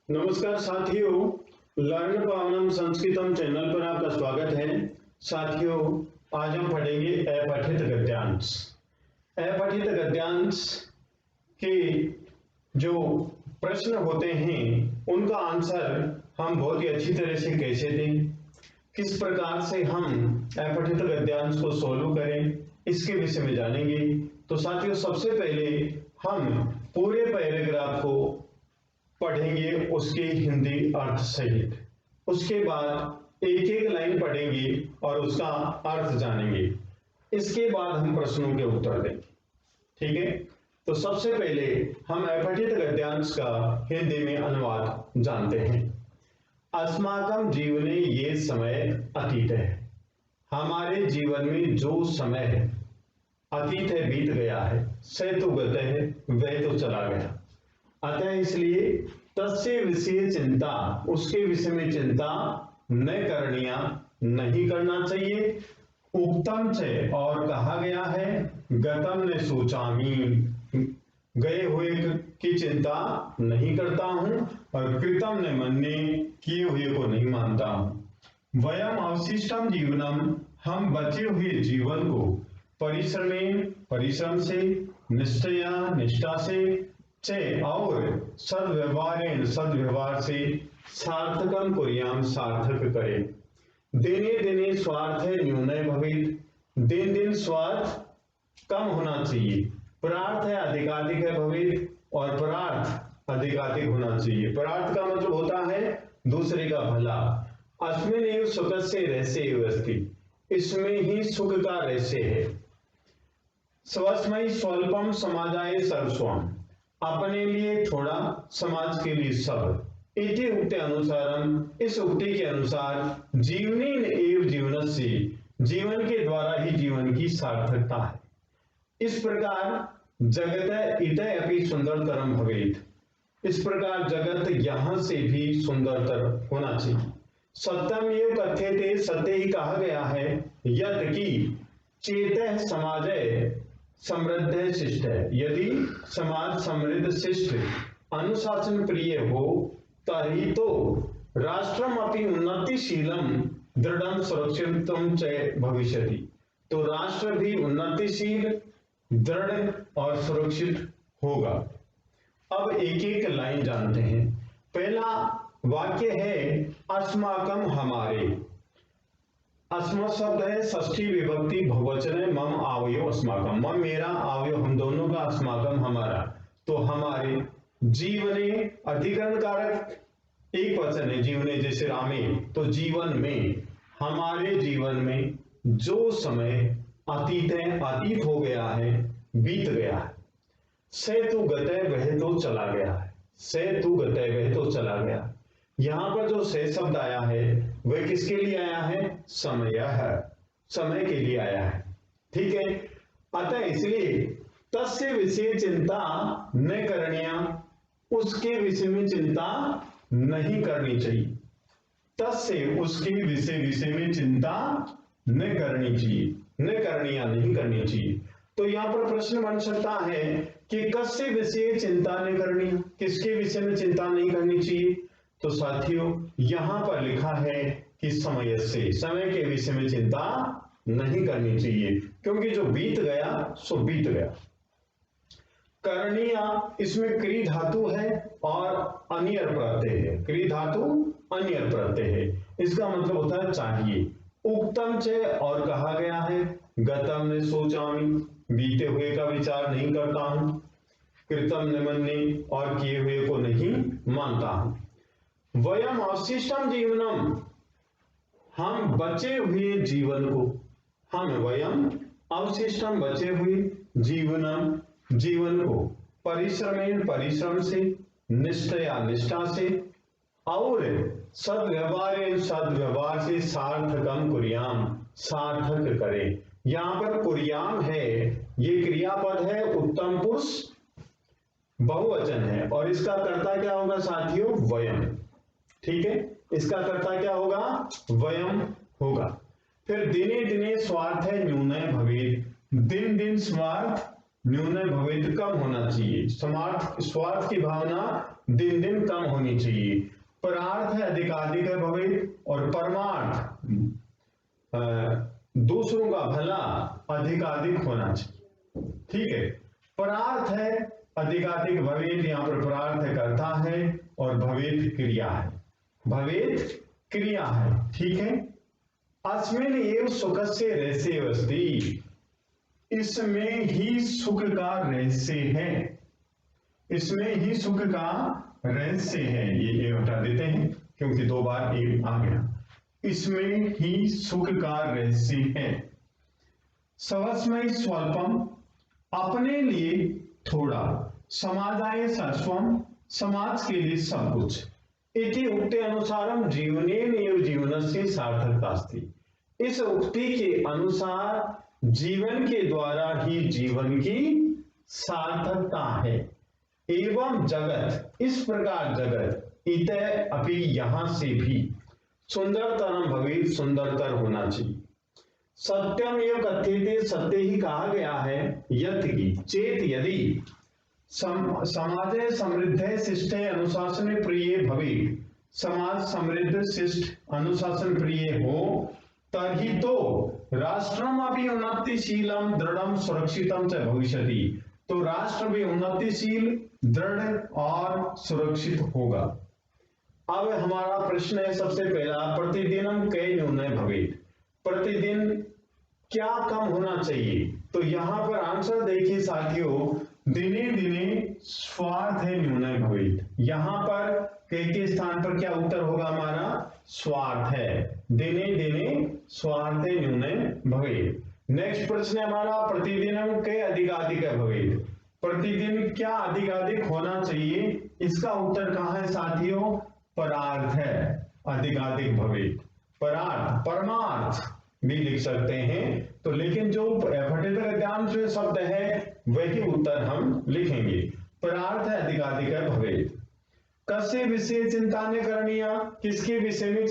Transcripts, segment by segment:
नमस्कार साथियों, learn पावनम संस्कृतम channel पर आपका स्वागत है। साथियों, आज हम पढ़ेंगे अपठित गद्यांश। अपठित गद्यांश के जो प्रश्न होते हैं उनका आंसर हम बहुत ही अच्छी तरह से कैसे दें, किस प्रकार से हम अपठित गद्यांश को सोल्व करें, इसके विषय में जानेंगे। तो साथियों, सबसे पहले हम पूरे पैराग्राफ को पढ़ेंगे उसके हिंदी अर्थ सहित। उसके बाद एक एक लाइन पढ़ेंगे और उसका अर्थ जानेंगे। इसके बाद हम प्रश्नों के उत्तर देंगे। ठीक है, तो सबसे पहले हम अपठित गद्यांश का हिंदी में अनुवाद जानते हैं। अस्माकं जीवने ये समय अतीत है। हमारे जीवन में जो समय है अतीत है, बीत गया है। स तो गत है, वह तो चला गया। अतः इसलिए तस्य विषय चिंता, उसके विषय में चिंता न करनिया, नहीं करना चाहिए। उक्तम च, और कहा गया है। गतम ने सोचामी, गए हुए की चिंता नहीं करता हूं। और कृतम ने मन्ये, किए हुए को नहीं मानता हूं। वयम अवशिष्टम जीवनम, हम बचे हुए जीवन को परिश्रमेण, परिश्रम से, निष्ठया, निष्ठा से, चे, और सद्व्यवहारेण, सद्व्यवहार से, सार्थकम कुर्याम, सार्थक करें। दिने दिने स्वार्थ न्यूनय भवेत्, दिन दिन स्वार्थ कम होना चाहिए। परार्थ है अधिकाधिक है भवेत्, और परार्थ अधिकाधिक होना चाहिए। परार्थ का मतलब होता है दूसरे का भला। अस्मिन् एव सुखस्य रहस्य एव अस्ति, इसमें ही सुख का रहस्य है। स्वस्मै स्वल्पम समाजाय सर्वस्वम्, अपने लिए थोड़ा, समाज के लिए सब। इति उक्ते अनुसारम, इस उक्ति के अनुसार, जीवनेन एव जीवनस्य, जीवन के द्वारा ही जीवन की सार्थकता है। इस प्रकार जगत इतः अपि सुंदरतरम भवेत्, इस प्रकार जगत यहां से भी सुंदरतर होना चाहिए। सत्यम एव कथ्यते, सत्य ही कहा गया है। यत् की चेतः समाजय समृद्ध शिष्ट है, यदि समाज समृद्ध शिष्ट अनुशासन प्रिय हो, तभी तो राष्ट्रम अपि उन्नतिशीलम दृढ़ सुरक्षितम च भविष्यति, तो राष्ट्र भी उन्नतिशील, दृढ़ और सुरक्षित होगा। अब एक एक लाइन जानते हैं। पहला वाक्य है अस्माकम, हमारे। अस्म शब्द है षष्ठी विभक्ति बहुवचन है। मम आवयो अस्माकम, मम मेरा, आवयो हम दोनों का, अस्माकम हमारा। तो हमारे, जीवने अधिकरण कारक एक वचन है, जीवने जैसे रामे, तो जीवन में, हमारे जीवन में जो समय अतीत है, अतीत हो गया है, बीत गया है। से तु गते, वह तो चला गया है। से तु गते, वह तो चला गया। यहां पर जो से शब्द आया है वह किसके लिए आया है? समय है, समय के लिए आया है। ठीक है, अतः इसलिए तस्य विषय चिंता न करनिया, उसके विषय में चिंता नहीं करनी चाहिए। तस्य, उसके विषय में चिंता न करनी चाहिए, न करनिया, नहीं करनी चाहिए। तो यहां पर प्रश्न बन सकता है कि कस्य विषय चिंता न करनी, किसके विषय में चिंता नहीं करनी चाहिए? तो साथियों, यहां पर लिखा है कि समय से, समय के विषय में चिंता नहीं करनी चाहिए, क्योंकि जो बीत गया सो बीत गया। करणीय, इसमें क्री धातु है और अनियर प्रत्यय है। क्री धातु अनियर प्रत्यय है, इसका मतलब होता है चाहिए। उक्तम च, और कहा गया है। गतम ने सोचामी, बीते हुए का विचार नहीं करता हूं। कृतम न मन्ये, और किए हुए को नहीं मानता हूं। वयम अवशिष्टम जीवनम, हम बचे हुए जीवन को, हम वयम अवशिष्टम, बचे हुए, जीवनम, जीवन को, परिश्रमेण, परिश्रम से, निष्ठया, निष्ठा से, और सद्व्यवहारेण, सद्व्यवहार से, सार्थकम कुर्याम, सार्थक करें। यहां पर कुर्याम है, ये क्रियापद है, उत्तम पुरुष बहुवचन है, और इसका कर्ता क्या होगा साथियों? वयम। ठीक है, इसका कर्ता क्या होगा? वयम होगा। फिर दिने दिने स्वार्थ है न्यूनय भवेत्, दिन दिन स्वार्थ न्यूनः भवेत् कम होना चाहिए। स्वार्थ की भावना दिन दिन कम होनी चाहिए। परार्थ अधिकाधिक भवेत् और परमार्थ दूसरों का भला अधिकाधिक होना चाहिए। ठीक है, परार्थ है अधिकाधिक भवेत्, यहाँ पर परार्थ कर्ता है और भवेत् क्रिया है, भवेत् क्रिया है। ठीक है, अस्मिन् एव सुखस्य रहस्य अस्ति, इसमें ही सुख का रहस्य है, इसमें ही सुख का रहस्य है। ये हटा देते हैं क्योंकि दो बार ए आ गया। इसमें ही सुख का रहस्य है। स्वस्मै स्वल्पम, अपने लिए थोड़ा, समाजाय सर्वस्वम, समाज के लिए सब कुछ। इति उक्ति अनुसारम जीवनेन एव जीवनस्य सार्थकता अस्ति, इस उक्ति के अनुसार जीवन के द्वारा ही जीवन की सार्थकता है। एवं जगत, इस प्रकार जगत, इतः अपि, यहां से भी, सुंदरतरम भवेत्, सुंदरतर होना चाहिए। सत्यम एव कथ्यते, सत्य ही कहा गया है। यत् की, चेत यदि, समाजे समृद्ध शिष्ट अनुशासन प्रिय भवेत्, समाज समृद्ध शिष्ट अनुशासन प्रिय हो, तर्हि तो राष्ट्रम अपि उन्नतिशीलम दृढ़म सुरक्षितम च भविष्यति, तो राष्ट्र भी उन्नतिशील, दृढ़ और सुरक्षित होगा। अब हमारा प्रश्न है सबसे पहला, प्रतिदिनम कै न्यूनः भवेत्, प्रतिदिन क्या कम होना चाहिए। तो यहां पर आंसर देखिए साथियों, दिने दिने स्वार्थ है न्यूनः भवेत्। यहां पर कै के स्थान पर क्या उत्तर होगा हमारा, स्वार्थ है, दिने दिने स्वार्थ है न्यूनः भवेत्। नेक्स्ट प्रश्न है हमारा, प्रतिदिनम कै अधिकाधिक भवेत्, प्रतिदिन क्या अधिकाधिक होना चाहिए। इसका उत्तर कहां है साथियों, परार्थ है, अधिकाधिक भवेत्। परार्थ, परमार्थ भी लिख सकते हैं, तो लेकिन जो फटित गद्यांश शब्द है वही उत्तर हम लिखेंगे। परार्थ है अधिकाधिक भवेत्। कस्य विषय चिंता न करनीय, किसके विषय में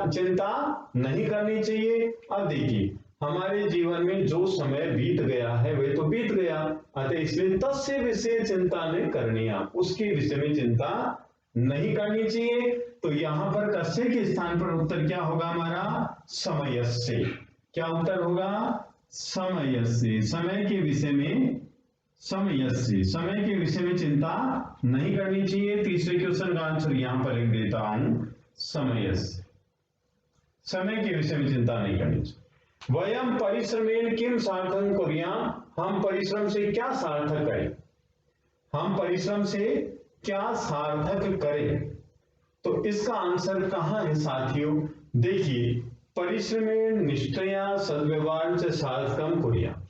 चिंता नहीं करनी चाहिए। अब देखिए, हमारे जीवन में जो समय बीत गया है वह तो बीत गया, अतः इसलिए तस्य विषय चिंता न करनीय, उसके विषय में चिंता नहीं करनी चाहिए। तो यहां पर कस्य के स्थान पर उत्तर क्या होगा हमारा, समयस्य। क्या उत्तर होगा, समयस्य, समय के विषय में, समयस्य, समय के विषय में चिंता नहीं करनी चाहिए। तीसरे क्वेश्चन का आंसर यहां पर लिख देता हूं, समयस्य, समय के विषय में चिंता नहीं करनी चाहिए। वयम परिश्रमेण किम सार्थकं कुर्याम, हम परिश्रम से क्या सार्थक करें, हम परिश्रम से क्या सार्थक करें। तो इसका आंसर कहां है साथियों, देखिए, परिश्रमेण निष्ठया सद्व्यवहार से सार्थकं कुर्याम,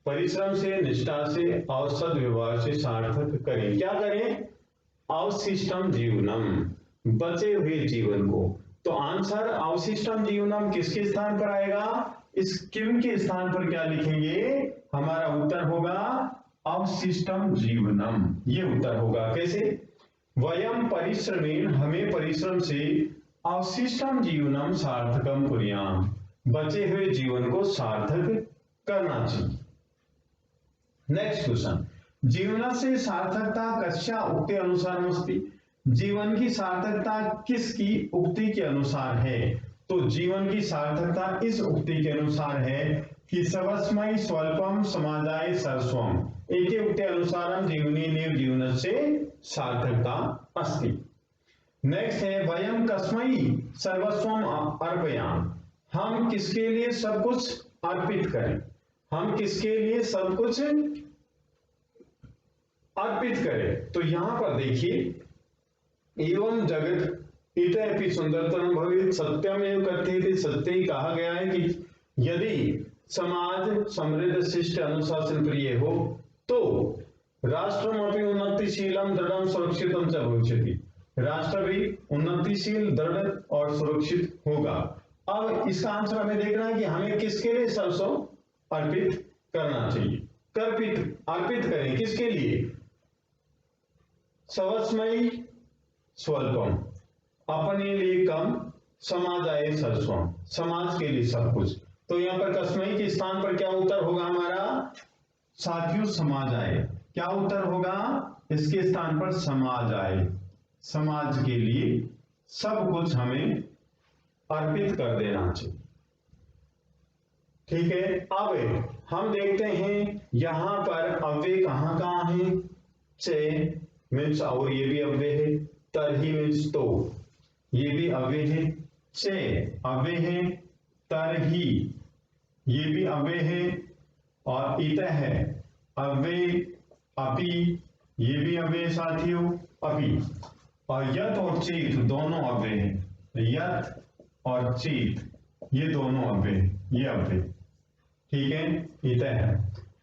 परिश्रम से, निष्ठा से और सद्व्यवहार से सार्थक करें। क्या करें, अवशिष्टम जीवनम, बचे हुए जीवन को। तो आंसर अवशिष्टम जीवनम किसके स्थान पर आएगा, इस किम के स्थान पर क्या लिखेंगे, हमारा उत्तर होगा अवशिष्टम जीवनम, ये उत्तर होगा। कैसे, वयम परिश्रमेण, हमें परिश्रम से, अवशिष्टम जीवनम सार्थकम कुर्याम, बचे हुए जीवन को सार्थक करना चाहिए। नेक्स्ट क्वेश्चन, जीवन से सार्थकता कस्या उक्ति अनुसार अस्ति, जीवन की सार्थकता किसकी उक्ति के अनुसार है। तो जीवन की सार्थकता इस उक्ति के अनुसार है कि स्वस्मै स्वल्पम समाजाय सर्वस्वम, एके उक्ति अनुसारम जीवनेन जीवनस्य सार्थकता अस्ति। नेक्स्ट है, वयम कस्मै सर्वस्वम अर्पयाम, हम किसके लिए सब कुछ अर्पित करें, हम किसके लिए सब कुछ अर्पित करें। तो यहां पर देखिए, एवं जगत इतः अपि सुंदरतरम भवेत्, सत्यमेव कथ्यते, सत्य ही कहा गया है कि यदि समाज समृद्ध शिष्ट अनुशासन प्रिय हो, तो राष्ट्रम अपि उन्नतिशीलम दृढ़म सुरक्षितम च भविष्यति, राष्ट्र भी उन्नतिशील, दृढ़ और सुरक्षित होगा। अब इसका आंसर हमें देखना है कि हमें किसके लिए सर्वस्व अर्पित करना चाहिए, अर्पित करें किसके लिए, स्वस्मै स्वल्पम, अपने लिए कम, समाजाय सर्वस्वम, समाज के लिए सब कुछ। तो यहां पर कस्मै के स्थान पर क्या उत्तर होगा हमारा, साथियों समाज आए, क्या उत्तर होगा? इसके स्थान पर समाज आए। समाज के लिए सब कुछ हमें अर्पित कर देना चाहिए। ठीक है, अब हम देखते हैं यहां पर अव्यय कहां कहां है। चे मीन्स और ये भी अव्यय है, तरही मीन्स तो ये भी अव्यय है, चे अव्यय है, तरही ये भी अव्यय है, और इतः है अव्यय, अपि ये भी अव्यय साथियों, अपि। और यत और चेत दोनों अव्यय है, यत और चेत ये दोनों अव्यय, ये अव्यय। ठीक है, इतः है।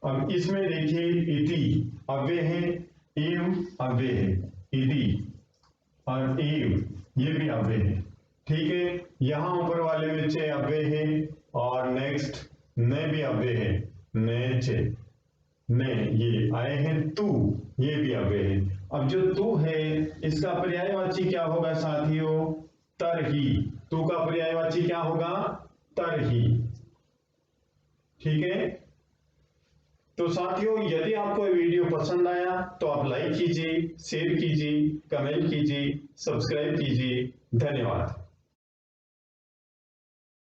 अब इसमें देखिए इति अव्यय है, एव अव्यय है, इति और एव ये भी अव्यय है। ठीक है, यहां ऊपर वाले में चे अव्यय है, और नेक्स्ट ने भी अव्यय है, ने चे, ने ये आए हैं तू ये भी अव्यय है। अब जो तू है इसका पर्यायवाची क्या होगा साथियों? तरही। तू का पर्यायवाची क्या होगा? तरही। ठीक है, तो साथियों यदि आपको ये वीडियो पसंद आया तो आप लाइक कीजिए, शेयर कीजिए, कमेंट कीजिए, सब्सक्राइब कीजिए। धन्यवाद।